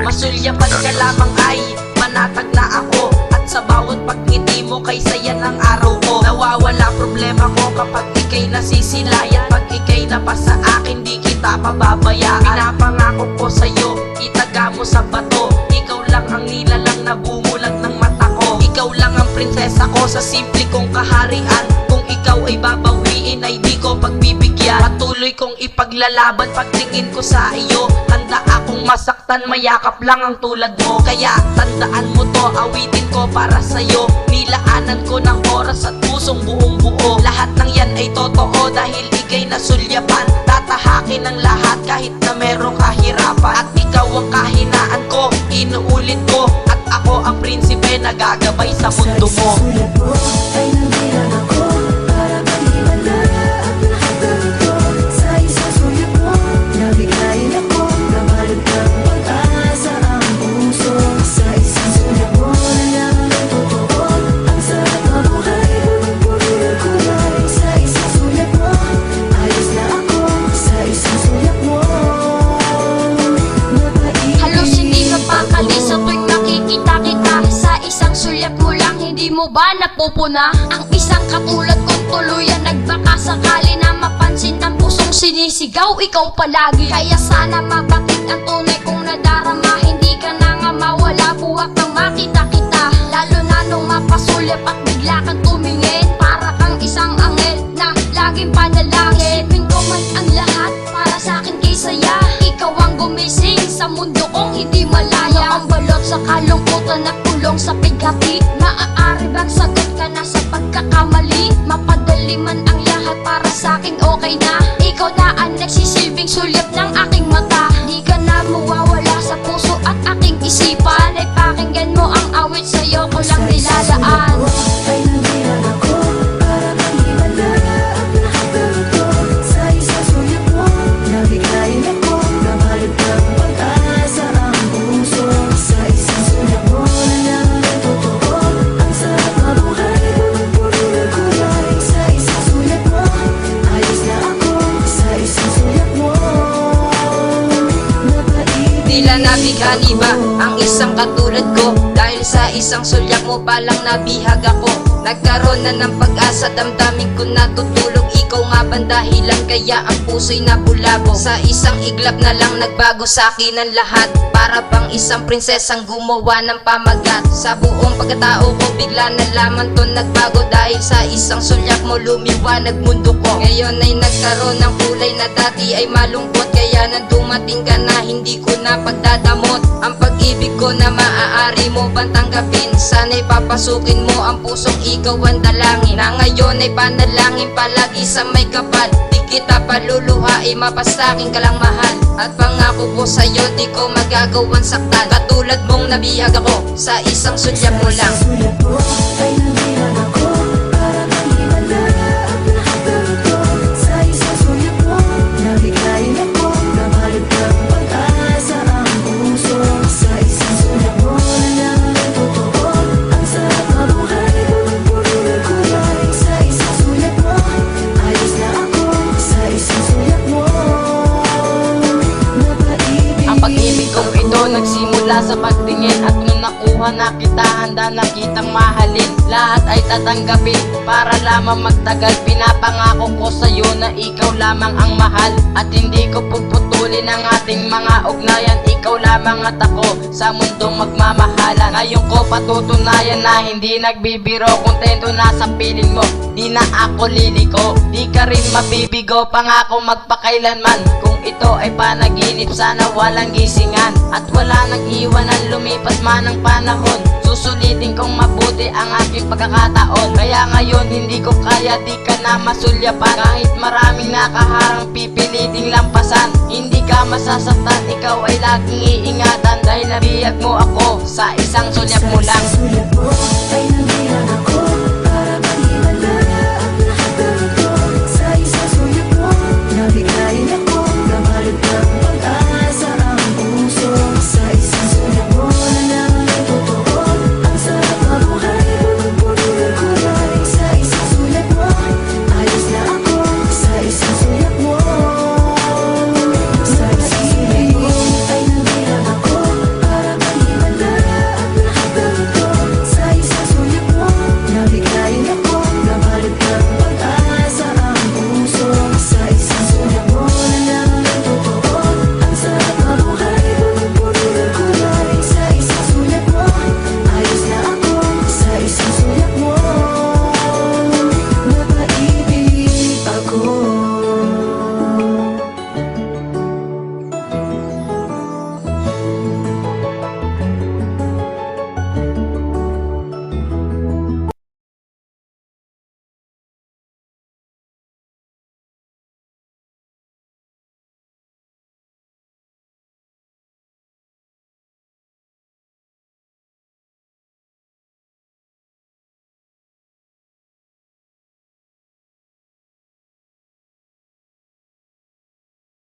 Masulyapan ka lamang ay manatag na ako, at sa bawat pagngiti mo kay saya ng araw ko. Nawawala problema ko kapag ika'y nasisilayan. Pag ika'y napasa akin, di kita pababayaan. Pinapangako ko sa'yo, itaga mo sa bato. Ikaw lang ang nilalang na bumulag ng mata ko. Ikaw lang ang prinsesa ko sa simple kong kaharian. Kung ikaw ay babawiin ay di ko pagbibigyan. Patuloy kong ipaglalaban pagtingin ko sa iyo. Handa akong masaktan, mayakap lang ang tulad mo. Kaya tandaan mo to, awitin ko para sa'yo. Nilaanan ko ng oras at pusong buong buo. Lahat ng yan ay totoo dahil ika'y nasulyapan. Tatahakin ang lahat kahit na merong kahirapan. At ikaw ang kahinaan ko, inuulit ko. At ako ang prinsipe na gagabay sa mundo mo. Sa sulat mo ay nandiyan ako para pag-iwala ang lahat ng ito. Sa isang sulat mo, nabigayin ako, nabalot ng pag-asa ang puso. Sa isang sulat mo na lang ang totoo, ang sarap ng buhay, punong-puno ng kulay. Sa isang sulat mo, ayos na ako. Sa isang sulat mo, napailig. Halos hindi mapakali sa tuwing nakikita kita. Sa isang sulyap mo lang, hindi mo ba napupuna? Ang isang katulad kong tuluyan, nagbaka sakali na mapansin ang pusong sinisigaw, ikaw palagi. Kaya sana mabakit ang tunay kong nadarama. Hindi ka na nga mawala, buwak nang makita kita. Lalo na nung mapasulyap at bigla kang tumingin. Para kang isang anghel na laging panalangin. Isipin ko man ang lahat para sa akin kay saya. Ikaw ang gumising sa mundo kong hindi malaya. Ang balot sa kalungkutan at kulong sa pigati. Maaari bang sagot ka na sa pagkakamali? Mapadali man ang lahat para sa akin okay na. Ikaw na ang nagsisilbing sulyap ng aking mata. Di ka na mawawala sa puso at aking isipan. Ay pakinggan mo ang awit, sa'yo ko lang nilalaan. Ay nandiyan ako para pag-iwala ang lahat ng ito. Sa isang sulat mo, nabigayin ako, nabalot ng pag-asa ang puso. Sa isang sulat mo na lang ang totoo, ang sarap ng buhay, punong-puno ng kulay. Sa isang sulat mo, ayos na ako. Sa isang sulat mo, napailig. Tila nabigani ba ang isang katulad ko? Dahil sa isang sulyap mo palang nabihag ako. Nagkaroon na ng pag-asa, damdamin ko natutulog. Ikaw nga bang dahilan kaya ang puso'y nabulabog? Sa isang iglap na lang nagbago sa akin ang lahat. Para bang isang prinsesang gumawa ng pamagat. Sa buong pagkatao ko bigla na lamang to nagbago. Dahil sa isang sulyap mo lumiwanag mundo ko. Ngayon ay nagkaroon ng kulay na dati ay malungkot. Kaya nang dumating ka na hindi ko na pagdadamot. Ang pag-ibig ko na maaari mo bang tanggapin? Sana'y papasukin mo ang pusong ikaw ang dalangin. Na ngayon ay panalangin palagi sa may kapal. Di kita paluluhain, mapasakin ka lang mahal. At pangako ko sa'yo di ko magagawang saktan. Katulad mong nabihag ako sa isang sulyap mo lang. Sa sulat mo ay nandiyan ako para pag-iwala ang lahat ng ito. Sa isang sulat mo, nabigayin ako, nabalot ng pag-asa ang puso. Sa isang sulat mo na lang ang totoo, ang sarap ng buhay, punong-puno ng kulay. Sa isang sulat mo, ayos na ako. Sa isang sulat mo, napailig. Ang pag-ibig kong ito nagsimula sa pagtingin. At nung nakuha na kita, handa na kitang mahalin. Lahat ay tatanggapin para lamang magtagal. Pinapangako ko sa'yo na ikaw lamang ang mahal. At hindi ko puputulin ang ating mga ugnayan. Ikaw lamang at ako sa mundong magmamahalan. Ngayon ko patutunayan na hindi nagbibiro. Kontento na sa piling mo, di na ako liliko. Di ka rin mabibigo, pangako magpakailanman. Kung ito ay panaginip, sana walang gisingan. At wala nang iwanan, lumipas man ang panahon. Susulitin kong mabuti ang aking pagkakataon. Kaya ngayon hindi ko kaya, di ka na masulyapan. Kahit maraming nakaharang, pipiliting lampasan. Hindi ka masasaktan, ikaw ay laging iingatan. Dahil nabihag mo ako sa isang sulyap mo lang. Sa sulat mo ay nandiyan ako